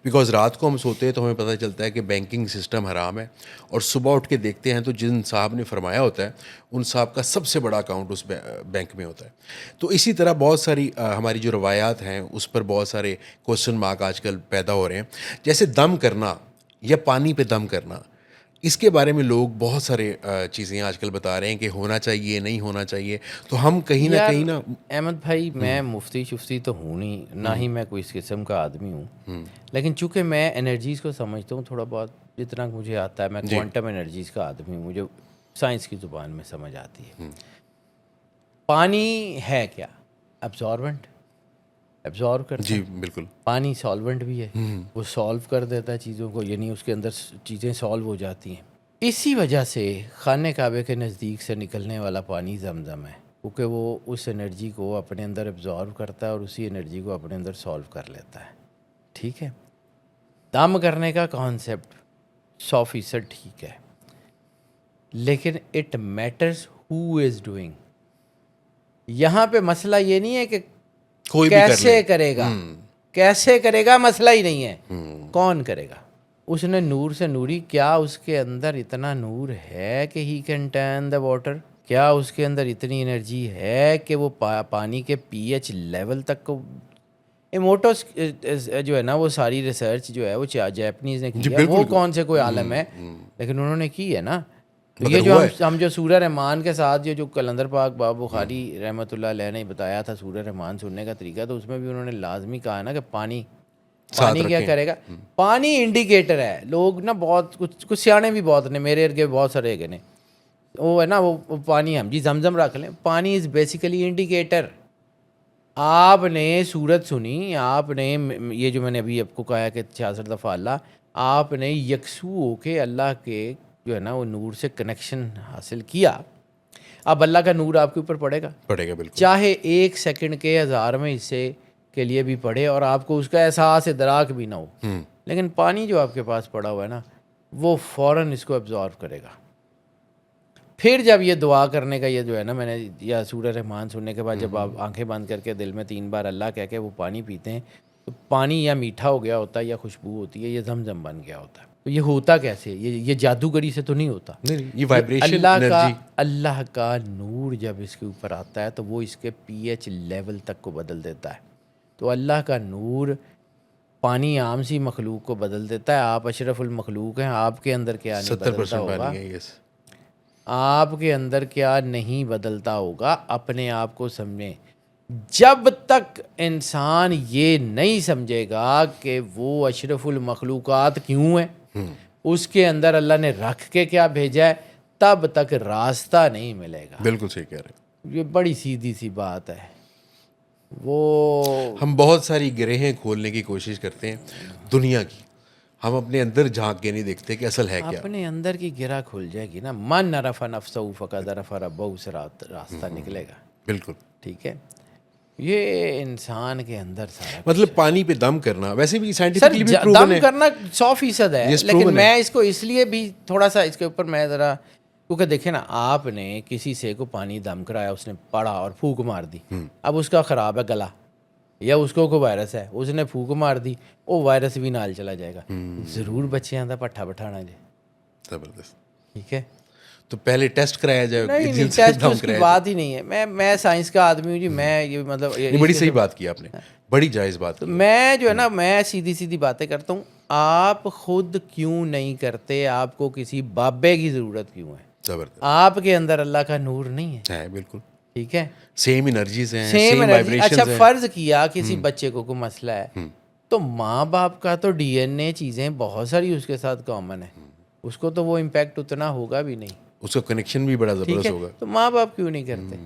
Because رات کو ہم سوتے ہیں تو ہمیں پتہ چلتا ہے کہ بینکنگ سسٹم حرام ہے، اور صبح اٹھ کے دیکھتے ہیں تو جن صاحب نے فرمایا ہوتا ہے ان صاحب کا سب سے بڑا اکاؤنٹ اس بینک میں ہوتا ہے. تو اسی طرح بہت ساری ہماری جو روایات ہیں اس پر بہت سارے کوشچن مارک آج کل پیدا ہو رہے ہیں. جیسے دم کرنا یا پانی پہ دم کرنا، اس کے بارے میں لوگ بہت سارے چیزیں آج کل بتا رہے ہیں کہ ہونا چاہیے نہیں ہونا چاہیے. تو ہم کہیں نہ کہیں نا احمد بھائی، میں مفتی شفتی تو ہوں نہیں، نہ ہی میں کوئی اس قسم کا آدمی ہوں، لیکن چونکہ میں انرجیز کو سمجھتا ہوں تھوڑا بہت، جتنا مجھے آتا ہے. میں کوانٹم انرجیز کا آدمی ہوں، مجھے سائنس کی زبان میں سمجھ آتی ہے. پانی ہے کیا؟ ایبزاربنٹ، ایبزارو کرتا جی ہے. بالکل. پانی سالونٹ بھی ہے، وہ سالو کر دیتا ہے چیزوں کو، یعنی اس کے اندر چیزیں سالو ہو جاتی ہیں. اسی وجہ سے خانہ کعبے کے نزدیک سے نکلنے والا پانی زمزم ہے، کیونکہ وہ اس انرجی کو اپنے اندر ایبزارو کرتا ہے اور اسی انرجی کو اپنے اندر سالو کر لیتا ہے. ٹھیک ہے، دم کرنے کا کانسیپٹ 100% ٹھیک ہے، لیکن it matters who is doing. یہاں پہ مسئلہ یہ نہیں ہے کہ کوئی بھی کر کیسے لے. کرے گا، کیسے کرے گا مسئلہ ہی نہیں ہے، کون کرے گا. اس نے نور سے نوری، کیا اس کے اندر اتنا نور ہے کہ he can turn the water? کیا اس کے اندر اتنی انرجی ہے کہ وہ پانی کے پی ایچ لیول تک کو ایموٹوس جو ہے نا، وہ ساری ریسرچ جو ہے وہ جیپنیز نے کی ہے، وہ کون سے کوئی عالم ہے، لیکن انہوں نے کی ہے نا. تو یہ جو ہم جو سورہ رحمان کے ساتھ جو کلندر پاک بابا بخاری رحمۃ اللہ علیہ نے بتایا تھا سورہ رحمان سننے کا طریقہ، تو اس میں بھی انہوں نے لازمی کہا نا کہ پانی کیا کرے گا. پانی انڈیکیٹر ہے. لوگ نا بہت کچھ سیانے بھی بہت نے، میرے ارگے بہت سارے گئے نے، وہ ہے نا وہ پانی ہم جی زمزم رکھ لیں. پانی از بیسیکلی انڈیکیٹر. آپ نے صورت سنی، آپ نے یہ جو میں نے ابھی آپ کو کہا کہ 66 دفعہ اللہ، آپ نے یکسو ہو کے اللہ کے جو ہے نا وہ نور سے کنیکشن حاصل کیا. اب اللہ کا نور آپ کے اوپر پڑے گا بالکل، چاہے 1 سیکنڈ کے 1000ویں حصے کے لیے بھی پڑھے اور آپ کو اس کا احساس ادراک بھی نہ ہو. لیکن پانی جو آپ کے پاس پڑا ہوا ہے نا، وہ فوراً اس کو ایبزارو کرے گا. پھر جب یہ دعا کرنے کا یہ جو ہے نا، میں نے یا سورہ رحمان سننے کے بعد جب آپ آنکھیں بند کر کے دل میں 3 بار اللہ کہہ کے وہ پانی پیتے ہیں، تو پانی یا میٹھا ہو گیا ہوتا ہے یا خوشبو ہوتی ہے، یہ زمزم بن گیا ہوتا ہے. تو یہ ہوتا کیسے؟ یہ جادوگری سے تو نہیں ہوتا. یہ وائبریشن انرجی، اللہ کا نور جب اس کے اوپر آتا ہے تو وہ اس کے پی ایچ لیول تک کو بدل دیتا ہے. تو اللہ کا نور پانی عام سی مخلوق کو بدل دیتا ہے. آپ اشرف المخلوق ہیں، آپ کے اندر کیا نہیں بدلتا ہوگا، آپ کے اندر کیا نہیں بدلتا ہوگا، اپنے آپ کو سمجھیں. جب تک انسان یہ نہیں سمجھے گا کہ وہ اشرف المخلوقات کیوں ہے، اس کے اندر اللہ نے رکھ کے کیا بھیجا ہے، تب تک راستہ نہیں ملے گا. بالکل صحیح کہہ رہے ہیں. یہ بڑی سیدھی سی بات ہے. وہ ہم بہت ساری گرہیں کھولنے کی کوشش کرتے ہیں دنیا کی، ہم اپنے اندر جھانک کے نہیں دیکھتے کہ اصل ہے کیا. اپنے اندر کی گرہ کھل جائے گی نا، من عرف نفسہ فقد عرف ربہ، سے راستہ نکلے گا. بالکل ٹھیک ہے، یہ انسان کے اندر سارا مطلب پانی پہ دم کرنا ویسے بھی سائنٹیفکلی بھی پروون دم ہے. کرنا 100% ہے، لیکن میں اس کو اس لیے بھی تھوڑا سا اس کے اوپر میں ذرا، کیونکہ دیکھیں نا، آپ نے کسی سے کو پانی دم کرایا، اس نے پڑا اور پھونک مار دی، اب اس کا خراب ہے گلا یا اس کو کوئی وائرس ہے، اس نے پھونک مار دی، وہ وائرس بھی نال چلا جائے گا. ضرور بچیاں دا پٹھا بٹھانا جی. زبردست. ٹھیک ہے، تو پہلے ٹیسٹ کرایا جائے. نہیں ٹیسٹ اس کی بات ہی نہیں ہے. میں سائنس کا آدمی ہوں جی. میں یہ مطلب بڑی صحیح بات کی آپ نے، بڑی جائز بات کی. میں جو ہے نا، میں سیدھی سیدھی باتیں کرتا ہوں. آپ خود کیوں نہیں کرتے؟ آپ کو کسی بابے کی ضرورت کیوں ہے؟ زبردست. آپ کے اندر اللہ کا نور نہیں ہے. بالکل ٹھیک ہے، سیم انرجیز ہیں، سیم وائبریشنز اچھا ہیں. فرض کیا کسی بچے کو کوئی مسئلہ ہے، تو ماں باپ کا تو ڈی این اے چیزیں بہت ساری اس کے ساتھ کامن ہے، اس کو تو وہ امپیکٹ اتنا ہوگا بھی نہیں. اس کا کنیکشن بھی بڑا زبردست ہوگا. تو ماں باپ کیوں نہیں کرتے؟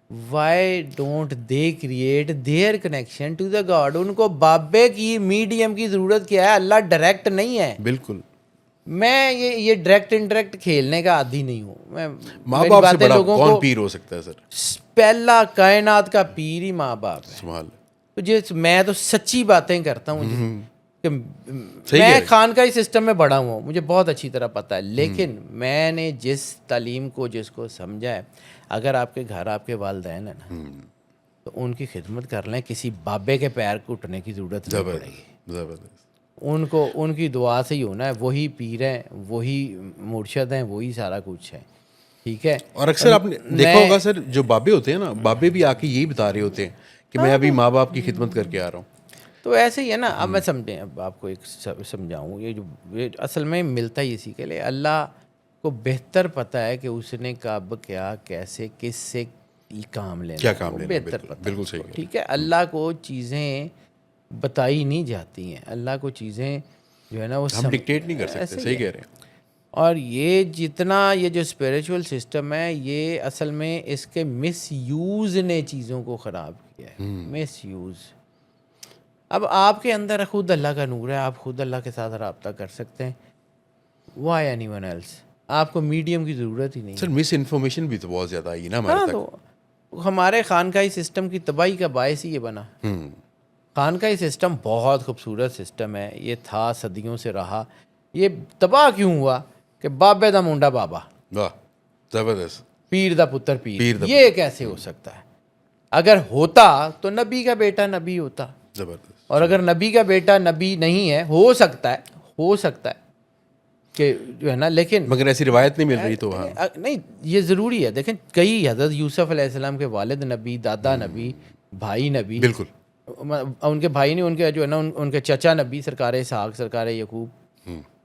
Why don't they create their connection to the god? ان کو بابے کی میڈیم کی ضرورت کیا ہے؟ اللہ ڈائریکٹ نہیں ہے. بالکل. میں یہ ڈائریکٹ انڈائریکٹ کھیلنے کا عادی نہیں ہوں. میں ماں باپ سے بڑا کون پیر ہو سکتا ہے سر؟ پہلا کائنات کا پیر ہی ماں باپ ہے. سبحان. تو میں تو سچی باتیں کرتا ہوں جی، کہ میں خانقاہی سسٹم میں بڑا ہوں، مجھے بہت اچھی طرح پتہ ہے. لیکن میں نے جس تعلیم کو جس کو سمجھا ہے، اگر آپ کے گھر آپ کے والدین ہیں نا، تو ان کی خدمت کر لیں. کسی بابے کے پیر گھٹنے کی ضرورت نہیں پڑے گی. زبردست. ان کو ان کی دعا سے ہی ہونا ہے. وہی پیر ہیں, وہی مرشد ہیں, وہی سارا کچھ ہے. ٹھیک ہے. اور اکثر آپ نے دیکھا ہوگا سر, جو بابے ہوتے ہیں نا, بابے بھی آ کے یہی بتا رہے ہوتے ہیں کہ میں ابھی ماں باپ کی خدمت کر کے آ رہا ہوں. تو ایسے ہی ہے نا. اب میں سمجھیں, اب آپ کو ایک سمجھاؤں, یہ اصل میں ملتا ہی اسی کے لیے. اللہ کو بہتر پتہ ہے کہ اس نے کب کیا کیسے کس سے کام لینا, کیا کام لینا, بہتر پتہ ہے. بالکل صحیح. ٹھیک ہے. اللہ کو چیزیں بتائی نہیں جاتی ہیں. اللہ کو چیزیں جو ہے نا وہ ہم ڈکٹیٹ نہیں کر سکتے. صحیح کہہ رہے ہیں. اور یہ جتنا یہ جو اسپریچول سسٹم ہے, یہ اصل میں اس کے مس یوز نے چیزوں کو خراب کیا ہے. مس یوز. اب آپ کے اندر خود اللہ کا نور ہے, آپ خود اللہ کے ساتھ رابطہ کر سکتے ہیں. Why anyone else. آپ کو میڈیم کی ضرورت ہی نہیں. سر مس انفارمیشن بھی تو بہت زیادہ آئی نا ہمارے تک. تو ہمارے خانقاہی سسٹم کی تباہی کا باعث ہی یہ بنا. خانقاہی سسٹم بہت خوبصورت سسٹم ہے, یہ تھا صدیوں سے رہا. یہ تباہ کیوں ہوا کہ بابے دا منڈا بابا, واہ زبردست, پیر دا پتر پیر. یہ کیسے ہو سکتا ہے؟ اگر ہوتا تو نبی کا بیٹا نبی ہوتا. زبردست. اور اگر نبی کا بیٹا نبی نہیں ہے, ہو سکتا ہے کہ جو ہے نا, لیکن مگر ایسی روایت نہیں مل رہی. تو ہاں نہیں, یہ ضروری ہے. دیکھیں, کئی حضرت یوسف علیہ السلام کے والد نبی, دادا نبی, بھائی نبی. بالکل. ان کے بھائی نہیں, ان کے جو ہے نا ان کے چچا نبی, سرکار اسحاق, سرکار یعقوب.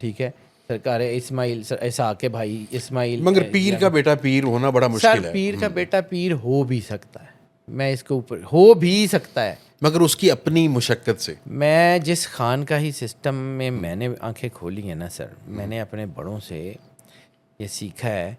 ٹھیک ہے. سرکار اسماعیل, اسحاق کے بھائی اسماعیل. مگر پیر کا بیٹا پیر ہونا بڑا مشکل ہے. پیر کا بیٹا پیر ہو بھی سکتا ہے, میں اس کے اوپر ہو بھی سکتا ہے, مگر اس کی اپنی مشقت سے. میں جس خانقاہی سسٹم میں نے آنکھیں کھولی ہیں نا سر, میں نے اپنے بڑوں سے یہ سیکھا ہے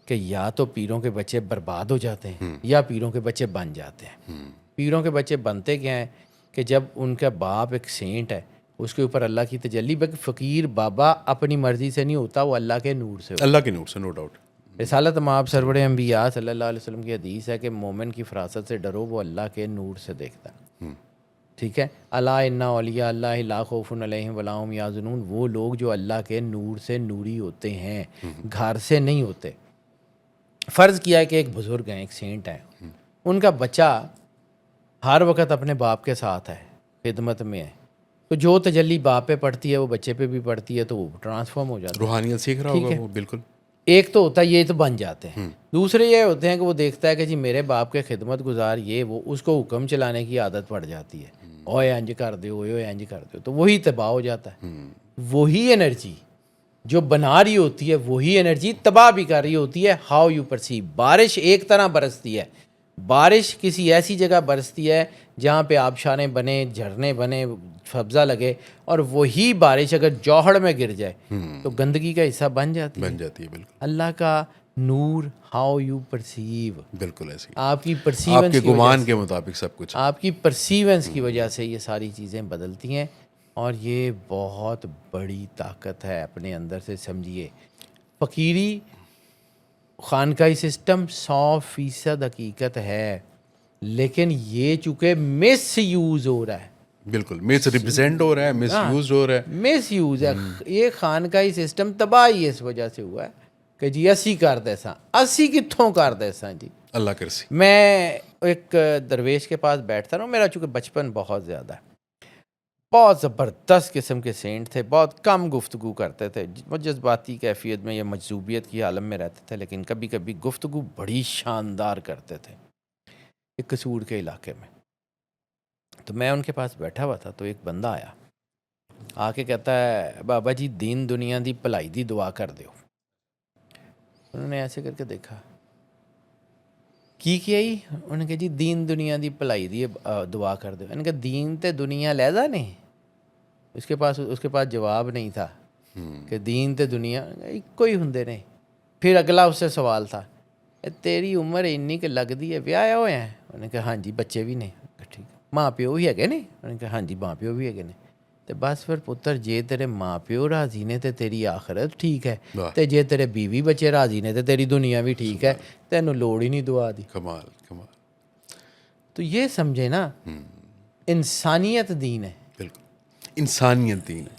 کہ یا تو پیروں کے بچے برباد ہو جاتے ہیں یا پیروں کے بچے بن جاتے ہیں. پیروں کے بچے بنتے کیا ہیں کہ جب ان کا باپ ایک سینٹ ہے, اس کے اوپر اللہ کی تجلی. بلکہ فقیر بابا اپنی مرضی سے نہیں ہوتا, وہ اللہ کے نور سے ہوتا. اللہ کے نور سے, نو ڈاؤٹ. رسالت مآب سرور انبیاء صلی اللہ علیہ وسلم کی حدیث ہے کہ مومن کی فراست سے ڈرو, وہ اللہ کے نور سے دیکھتا ہے. ٹھیک ہے. الا ان اولیاء اللہ لا خوف علیہم ولا هم یحزنون. وہ لوگ جو اللہ کے نور سے نوری ہوتے ہیں, گھر سے نہیں ہوتے. فرض کیا ہے کہ ایک بزرگ ہیں, ایک سینٹ ہیں, ان کا بچہ ہر وقت اپنے باپ کے ساتھ ہے, خدمت میں ہے. تو جو تجلی باپ پہ پڑتی ہے وہ بچے پہ بھی پڑتی ہے, تو وہ ٹرانسفارم ہو جاتا ہے. روحانیت سیکھ رہا ہوگا وہ. بالکل. ایک تو ہوتا ہے یہ تو بن جاتے ہیں. دوسرے یہ ہوتے ہیں کہ وہ دیکھتا ہے کہ جی میرے باپ کے خدمت گزار یہ وہ, اس کو حکم چلانے کی عادت پڑ جاتی ہے. اوے انج کر دو, اوے انج کر دو, تو وہی تباہ ہو جاتا ہے. وہی انرجی جو بنا رہی ہوتی ہے, وہی انرجی تباہ بھی کر رہی ہوتی ہے. How you perceive. بارش ایک طرح برستی ہے, بارش کسی ایسی جگہ برستی ہے جہاں پہ آبشاریں بنے, جھرنے بنے, سبزہ لگے, اور وہی بارش اگر جوہڑ میں گر جائے تو گندگی کا حصہ بن جاتی ہے. بالکل. اللہ کا نور, ہاؤ یو پرسیو. بالکل ایسے آپ کی آپ پرسیونس کے گمان کے مطابق سب کچھ. آپ کی پرسیونس کی وجہ سے یہ ساری چیزیں بدلتی ہیں, اور یہ بہت بڑی طاقت ہے. اپنے اندر سے سمجھیے, فقیری خانقاہی سسٹم 100% حقیقت ہے, لیکن یہ چونکہ مس یوز ہو رہا ہے. بالکل مس ریپرزینٹ ہو رہا ہے, مس یوز ہو رہا ہے. مس یوز ہے. یہ خانقاہی سسٹم تباہی اس وجہ سے ہوا ہے کہ جی 80 کر دے ساں, 80 کتھوں کر دے ساں جی. اللہ کرسی. میں ایک درویش کے پاس بیٹھتا رہا ہوں. میرا چونکہ بچپن بہت زیادہ ہے, بہت زبردست قسم کے سینٹ تھے, بہت کم گفتگو کرتے تھے, وہ جذباتی کیفیت میں یا مجذوبیت کی عالم میں رہتے تھے, لیکن کبھی کبھی گفتگو بڑی شاندار کرتے تھے. ایک قصور کے علاقے میں, تو میں ان کے پاس بیٹھا ہوا تھا, تو ایک بندہ آیا, آ کے کہتا ہے بابا جی دین دنیا دی بھلائی دی دعا کر دیو. انہوں نے ایسے کر کے دیکھا, کی کیا ہی؟ انہوں نے کہا جی دین دنیا دی بھلائی دی دعا کر دو. انہوں نے کہا دین تے دنیا لہدا نہیں. اس کے پاس جواب نہیں تھا کہ دین تے دنیا ایکو ہی ہوندے نے. پھر اگلا اس سے سوال تھا, تیری عمر اینی کہ لگدی ہے, ویاہ ہوئے ہیں؟ انہوں نے کہا ہاں جی بچے بھی نے. ٹھیک, ماں پیو بھی ہے نے؟ انہوں نے کہا ہاں جی ماں پیو بھی ہے نے. تے بس پھر پتر جے تیرے ماں پیو راضی نے تے تیری آخرت ٹھیک ہے, تے جے تیرے بیوی بچے راضی نے تے تیری دنیا بھی ٹھیک ہے. تینوں لوڑ ہی نہیں دعا دی. کمال کمال. تو یہ سمجھے نا, انسانیت دین ہے. بالکل انسانیت دین ہے.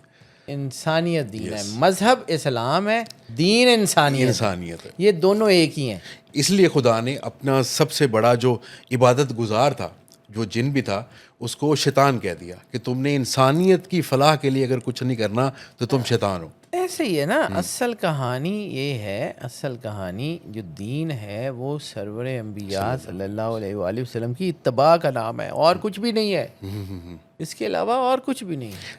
انسانیت دین ہے. مذہب اسلام ہے, دین انسانیت ہے. یہ دونوں ایک ہی ہیں. اس لیے خدا نے اپنا سب سے بڑا جو عبادت گزار تھا جو جن بھی تھا اس کو شیطان کہہ دیا کہ تم نے انسانیت کی فلاح کے لیے اگر کچھ نہیں کرنا تو تم شیطان ہو. ایسے ہی ہے نا. اصل کہانی یہ ہے, اصل کہانی جو دین ہے وہ سرور انبیاء صلی اللہ علیہ وآلہ وسلم کی اتباع کا نام ہے, اور کچھ بھی نہیں ہے, اس کے علاوہ اور کچھ بھی نہیں ہے.